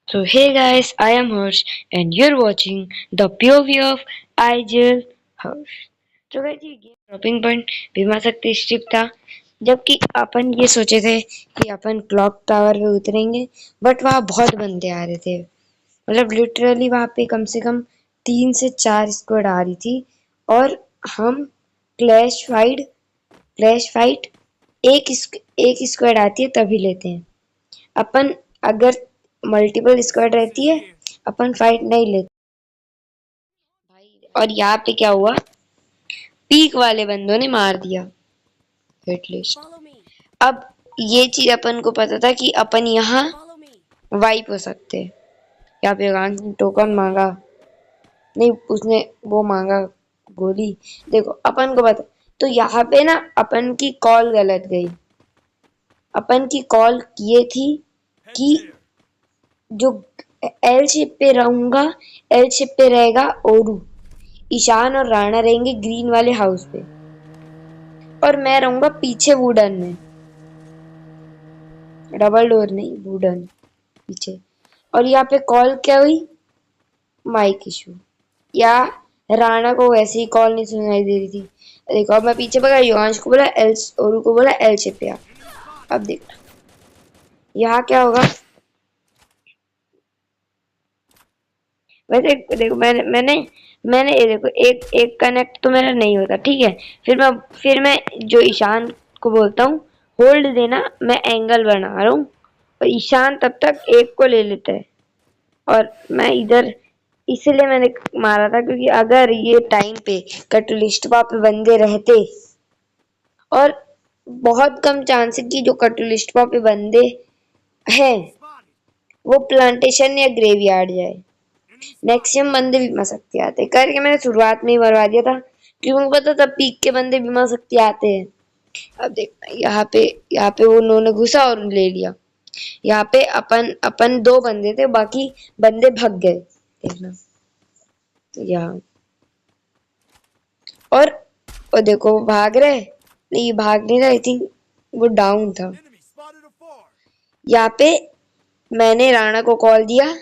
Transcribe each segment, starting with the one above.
So hey guys, I am Harsh and you're watching the POV of Igel Harsh. तो guys ये game dropping point बीमा शक्ति strip था, जबकि अपन ये सोचे थे कि अपन क्लॉक टावर पे उतरेंगे, बट वहाँ बहुत बंदे आ रहे थे। मतलब लिटरली वहाँ पे कम से कम 3 से 4 स्क्वाड आ रही थी और हम क्लैश फाइट क्लैश फाइट एक स्क्वाड आती है तभी लेते हैं। अपन अगर मल्टीपल स्क्वाड रहती है अपन फाइट नहीं लेते भाई। और यहाँ पे क्या हुआ, पीक वाले बंदों ने मार दिया हिटलिस्ट। अब ये चीज अपन को पता था कि अपन यहाँ वाइप हो सकते हैं। यहाँ पे गांस ने टोकन मांगा, नहीं उसने वो मांगा गोली। देखो अपन को पता, तो यहाँ पे ना अपन की कॉल गलत गई। अपन की कॉल ये थी कि जो एल शेप पे रहूंगा, एल शेप पे रहेगा ओरू, ईशान और राणा रहेंगे ग्रीन वाले हाउस पे और मैं रहूंगा पीछे वुडन में, डबल डोर नहीं वुडन पीछे। और यहाँ पे कॉल क्या हुई, माइक इशू, या राणा को वैसे ही कॉल नहीं सुनाई दे रही थी। देखो अब मैं पीछे पकड़ा, युवांश को बोला एल, ओरू को बोला एल शेप पे आ। अब देखना यहाँ क्या होगा। वैसे देखो मैंने मैंने ये देखो एक एक कनेक्ट तो मेरा नहीं होता, ठीक है। फिर मैं जो ईशान को बोलता हूँ होल्ड देना, मैं एंगल बना रहा हूँ और ईशान तब तक एक को ले लेता है और मैं इधर, इसलिए मैंने मारा था क्योंकि अगर ये टाइम पे कटलिस्ट पे बंदे रहते, और बहुत कम चांस है कि जो कटलिस्ट पे बंदे हैं वो प्लांटेशन या ग्रेवयार्ड जाए। मैक्सिमम बंदे बीमा शक्ति आते हैं करके मैंने शुरुआत में ही मरवा दिया था क्योंकि मुझे पता था पीक के बंदे बीमा शक्ति आते हैं। अब देखना यहाँ पे वो उन्होंने घुसा और ले लिया। यहाँ पे अपन अपन दो बंदे थे, बाकी बंदे भाग गए। देखना यहाँ और वो देखो वो भाग रहे, नहीं भाग नहीं रहा, आई थिंक वो डाउन था। यहाँ पे मैंने राणा को कॉल दिया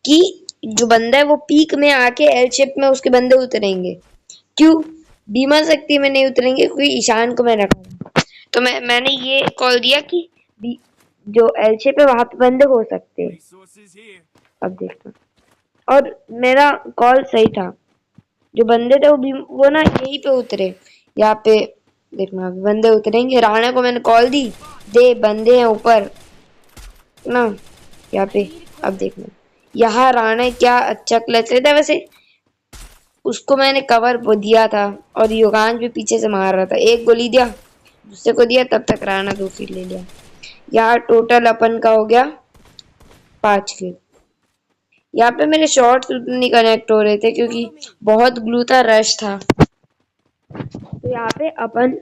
कि जो बंदा है वो पीक में आके एल शेप में उसके बंदे उतरेंगे। क्यों बीमा शक्ति में नहीं उतरेंगे, क्योंकि ईशान को मैं रखा। तो मैंने ये कॉल दिया कि जो एल शेप है वहां पे बंदे हो सकते हैं। अब देखना, और मेरा कॉल सही था, जो बंदे थे वो ना यहीं पे उतरे। यहाँ पे देखना बंदे उतरेंगे। राणा को मैंने कॉल दी, दे बंदे हैं ऊपर ना यहाँ पे। अब देखना यहाँ राणा क्या अच्छा क्लच लेता है। वैसे उसको मैंने कवर दिया था और योगांश भी पीछे से मार रहा था। एक गोली दिया, दूसरे को दिया, तब तक राणा दूसरी ले लिया। यहाँ टोटल अपन का हो गया 5 किल। यहाँ पे मेरे शॉट्स नहीं कनेक्ट हो रहे थे क्योंकि बहुत ग्लू था, रश था। तो यहाँ पे अपन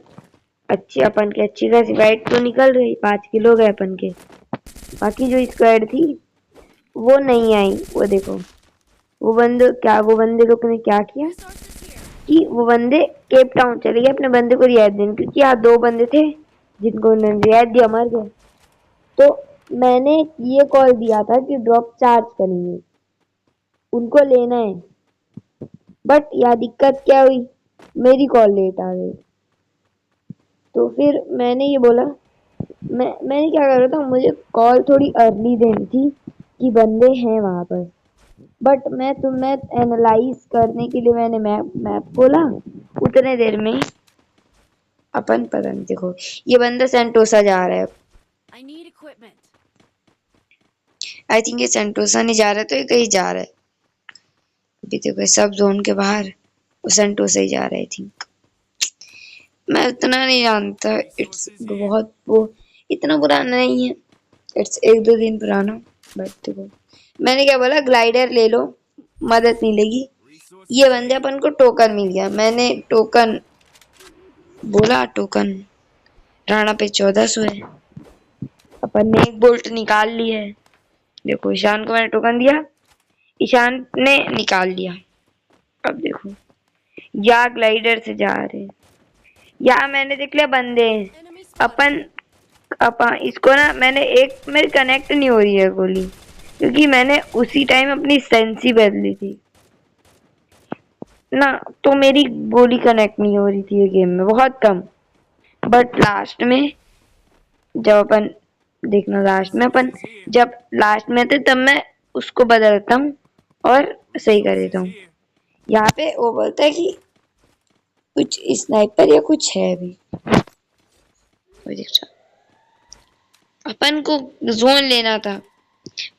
की अच्छी खासी फाइट तो निकल रही, 5 किल हो गए अपन के। बाकी जो स्क्वाड थी वो नहीं आई। वो देखो वो बंदे लोग ने क्या किया कि वो बंदे केप टाउन चले गए अपने बंदे को रियायत देने, क्योंकि यहाँ 2 बंदे थे जिनको उन्होंने रियायत दिया, मर गए। तो मैंने ये कॉल दिया था कि ड्रॉप चार्ज करेंगे, उनको लेना है। बट यहाँ दिक्कत क्या हुई, मेरी कॉल लेट आ गई। तो फिर मैंने ये बोला, मैंने क्या कर रहा था, मुझे कॉल थोड़ी अर्ली देनी थी कि बंदे हैं वहां पर। बट मैं एनालाइज करने के लिए मैंने मैप खोला, उतने देर में अपन पता नहीं, देखो ये बंदा सेंटोसा जा रहा है। आई थिंक ये सेंटोसा नहीं जा रहा है, तो ये कहीं जा रहा है। अभी देखो सब जोन के बाहर वो सेंटोसा ही जा रहा है आई थिंक। मैं उतना नहीं जानता, इट्स बहुत वो इतना पुराना नहीं है, इट्स 1-2 दिन पुराना। बट देखो मैंने क्या बोला, ग्लाइडर ले लो, मदद मिलेगी। ये बंदे अपन को टोकन मिल गया, मैंने टोकन बोला, टोकन राणा पे 1400 है। अपन ने एक बोल्ट निकाल ली है। देखो ईशान को मैंने टोकन दिया, ईशान ने निकाल लिया। अब देखो या ग्लाइडर से जा रहे, या मैंने देख लिया बंदे अपन अपन इसको ना मैंने एक, मेरी कनेक्ट नहीं हो रही है गोली, क्योंकि मैंने उसी टाइम अपनी सेंसी बदली थी ना, तो मेरी गोली कनेक्ट नहीं हो रही थी ये गेम में, बहुत कम। बट लास्ट में जब अपन देखना, लास्ट में अपन जब लास्ट में थे तब मैं उसको बदलता हूँ और सही कर देता हूँ। यहाँ पे वो बोलता है कि कुछ स्नाइपर या कुछ है अभी, अपन को जोन लेना था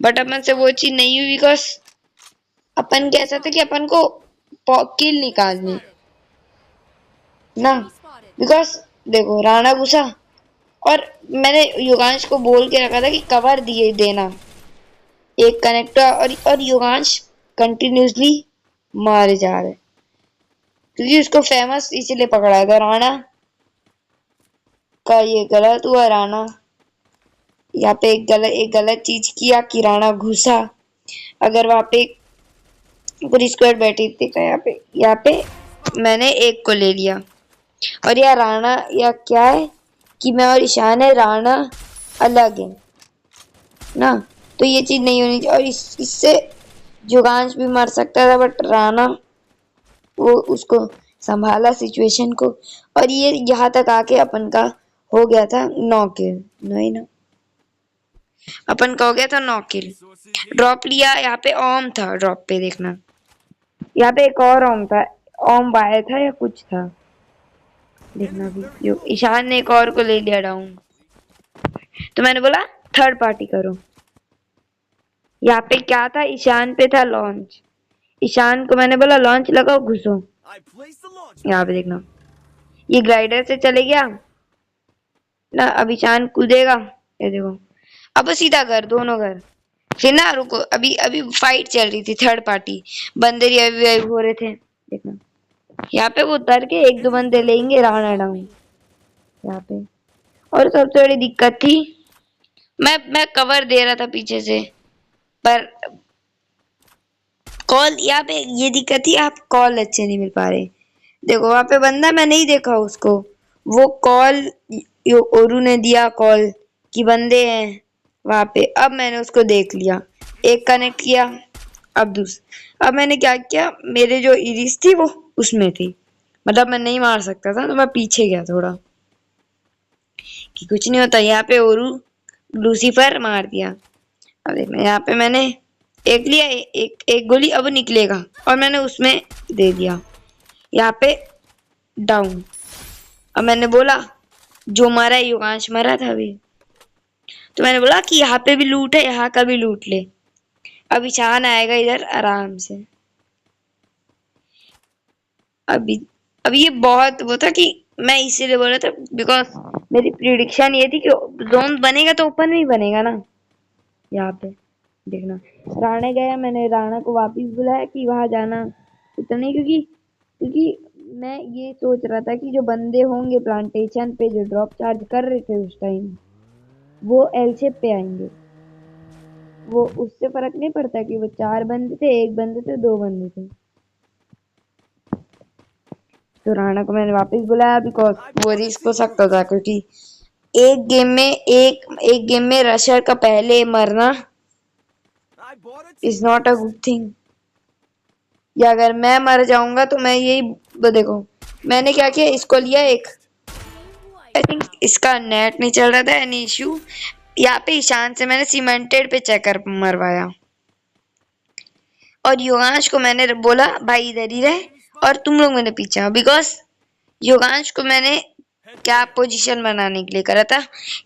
बट अपन से वो चीज नहीं हुई, बिकॉज अपन कैसा था कि अपन को किल निकालनी ना, बिकॉज देखो राणा घुसा और मैंने युगांश को बोल के रखा था कि कवर दिए देना एक कनेक्टर, और युगांश कंटिन्यूसली मारे जा रहे क्योंकि उसको फेमस इसीलिए पकड़ा था। राणा का ये गलत हुआ, राणा यहाँ पे एक गलत चीज किया कि राणा घुसा। अगर वहां पे पूरी स्क्वाड बैठी थी तो यहाँ पे मैंने एक को ले लिया। और यह राणा या क्या है कि मैं और ईशान है, राणा अलग है ना, तो ये चीज नहीं होनी चाहिए। और इससे जुगांश भी मर सकता था बट राणा वो उसको संभाला सिचुएशन को, और ये यहाँ तक आके अपन का हो गया था 9 किल। नहीं ना, अपन का हो गया था 9 किल। ड्रॉप लिया, यहाँ पे ओम था ड्रॉप पे, देखना यहाँ पे एक और ओम था, ओम बाय था या कुछ था, देखना भी। ईशान ने एक और को ले लिया डाउन, तो मैंने बोला थर्ड पार्टी करो। यहाँ पे क्या था, ईशान पे था लॉन्च, ईशान को मैंने बोला लॉन्च लगाओ घुसो। यहाँ पे देखना ये ग्लाइडर से चले गया ना, अब ईशान कूदेगा, ये देखो अब सीधा घर, दोनों घर। फिर ना रुको, अभी अभी फाइट चल रही थी थर्ड पार्टी, बंदे रिवाइव हो रहे थे, देखना यहाँ पे वो उतर के एक दो बंदे लेंगे राणा डाउन यहाँ पे। और सबसे बड़ी दिक्कत थी, मैं कवर दे रहा था पीछे से, पर कॉल यहाँ पे ये दिक्कत थी, आप कॉल अच्छे नहीं मिल पा रहे। देखो वहां पे बंदा, मैं नहीं देखा उसको, वो कॉल ओरू ने दिया कॉल कि बंदे हैं वहां पे। अब मैंने उसको देख लिया, एक कनेक्ट किया, अब मैंने क्या किया, मेरे जो इरिस थी वो उसमें थी, मतलब मैं नहीं मार सकता था तो मैं पीछे गया थोड़ा कि कुछ नहीं होता। यहाँ पे ओरू लूसीफर मार दिया। अब देखना यहाँ पे मैंने एक लिया, एक गोली अब निकलेगा और मैंने उसमें दे दिया, यहाँ पे डाउन। अब मैंने बोला जो मारा है, युगांश मरा था अभी, तो मैंने बोला कि यहाँ पे भी लूट है, यहाँ का भी लूट ले। अब ईशान आएगा इधर आराम से। अभी अभी ये बहुत वो था कि मैं इसीलिए बोला था बिकॉज मेरी प्रिडिक्शन ये थी कि जोन बनेगा तो ओपन में बनेगा ना। यहाँ पे देखना राणा गया, मैंने राणा को वापस बुलाया कि वहां जाना उतना नहीं, क्योंकि क्योंकि मैं ये सोच रहा था कि जो बंदे होंगे प्लांटेशन पे जो ड्रॉप चार्ज कर रहे थे उस टाइम, वो एल शेप पे आएंगे। वो उससे फर्क नहीं पड़ता कि वो 4 बंदे थे, 1 बंदे थे, 2 बंदे थे। तो राणा को मैंने वापस बुलाया बिकॉज वो रिस्क हो सकता था, क्योंकि एक गेम में रशर का पहले मरना is not a good thing. या अगर मैं मर जाऊंगा तो मैं यही देखो मैंने क्या किया, इसको लिया एक, आई थिंक इसका नेट नहीं चल रहा था, एनी इशू। यहाँ पे ईशान से मैंने सीमेंटेड पे चेकर मरवाया और युगांश को मैंने बोला भाई इधर ही रहे और तुम लोग मेरे पीछे आओ, बिकॉज युगांश को मैंने क्या पोजीशन बनाने के लिए करा था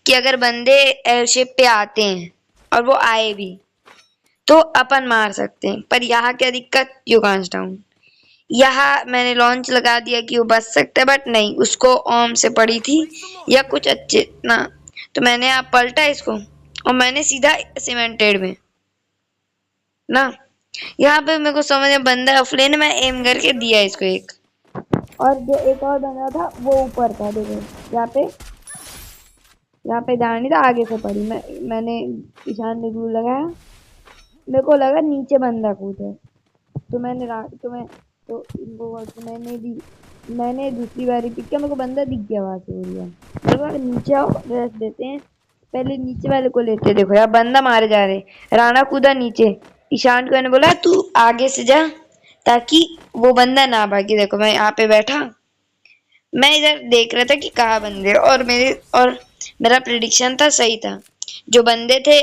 कि अगर बंदे एयर शेप पे आते हैं और वो आए भी तो अपन मार सकते हैं। पर यहाँ क्या दिक्कत, युगांश डाउन, यहाँ मैंने लॉन्च लगा दिया कि वो बच सकता है, बट नहीं, उसको ओम से पड़ी थी या कुछ अच्छे ना, तो मैंने यहाँ पलटा इसको और मैंने सीधा सीमेंटेड में ना, यहाँ पे मेरे को समझ में बंदा ऑफलाइन में एम करके दिया इसको एक, और जो एक और बंदा था वो ऊपर था, देखो यहाँ पे ध्यान नहीं था, आगे से पड़ी, मैंने ईशान ने ग्लू लगाया, मेरे को लगा नीचे बंदा कूदे, तो मैंने दूसरी बारी पिक किया, मेरे को बंदा दिख गया वहां से, मेरे को नीचे आओ रेस्ट देते हैं, पहले नीचे वाले को लेते। देखो यार बंदा मारे जा रहे। राणा कूदा नीचे। ईशान को मैंने बोला तू आगे से जा ताकि वो बंदा ना भागे। देखो मैं यहाँ पे बैठा, मैं इधर देख रहा था कि कहाँ बंदे, और मेरा प्रिडिक्शन था सही था। जो बंदे थे,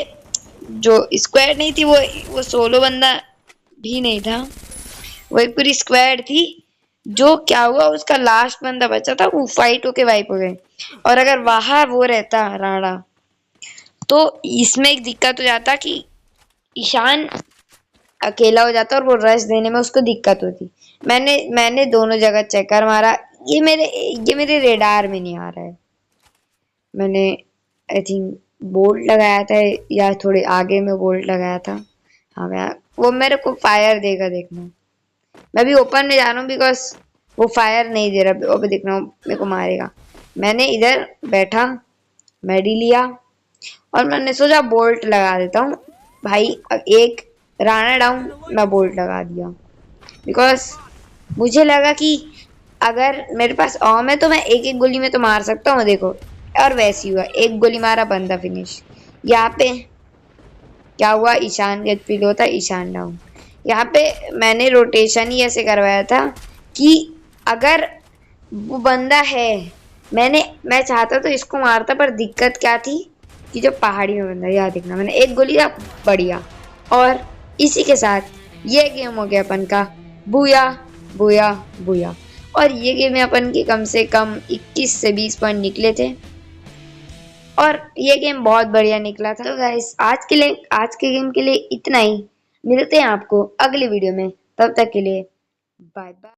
जो स्क्वाड नहीं थी, वो सोलो बंदा भी नहीं था, वो एक पूरी स्क्वाड थी। जो क्या हुआ, उसका लास्ट बंदा बचा था, वो फाइट होके वाइप हो गए। और अगर वहां वो रहता राणा, तो इसमें एक दिक्कत हो जाता कि ईशान अकेला हो जाता और वो रश देने में उसको दिक्कत होती। मैंने दोनों जगह चेकर मारा। ये मेरे रेडार में नहीं आ रहा है। मैंने आई थिंक बोल्ट लगाया था, या थोड़े आगे में बोल्ट लगाया था। हाँ मैं, वो मेरे को फायर देगा देखना। मैं भी ओपन में जा रहा हूँ बिकॉज वो फायर नहीं दे रहा। अभी देखना मेरे को मारेगा। मैंने इधर बैठा, मेडी लिया, और मैंने सोचा बोल्ट लगा देता हूँ भाई। अब एक राणा डाउन, मैं बोल्ट लगा दिया बिकॉज मुझे लगा कि अगर मेरे पास ऑम है तो मैं एक एक गोली में तो मार सकता हूँ। देखो, और वैसे ही हुआ, एक गोली मारा, बंदा फिनिश। यहाँ पे क्या हुआ, ईशान के एचपी लो था, ईशान डाउन। यहाँ पे मैंने रोटेशन ही ऐसे करवाया था कि अगर वो बंदा है, मैं चाहता तो इसको मारता, पर दिक्कत क्या थी कि जो पहाड़ी में बंदा, याद देखना मैंने एक गोली था, बढ़िया। और इसी के साथ ये गेम हो गया अपन का बुया बुया बुया। और ये गेम में अपन के कम से कम 21 से 20 पॉइंट निकले थे, और ये गेम बहुत बढ़िया निकला था। तो गाइस आज के गेम के लिए इतना ही। मिलते हैं आपको अगली वीडियो में, तब तक के लिए बाय बाय।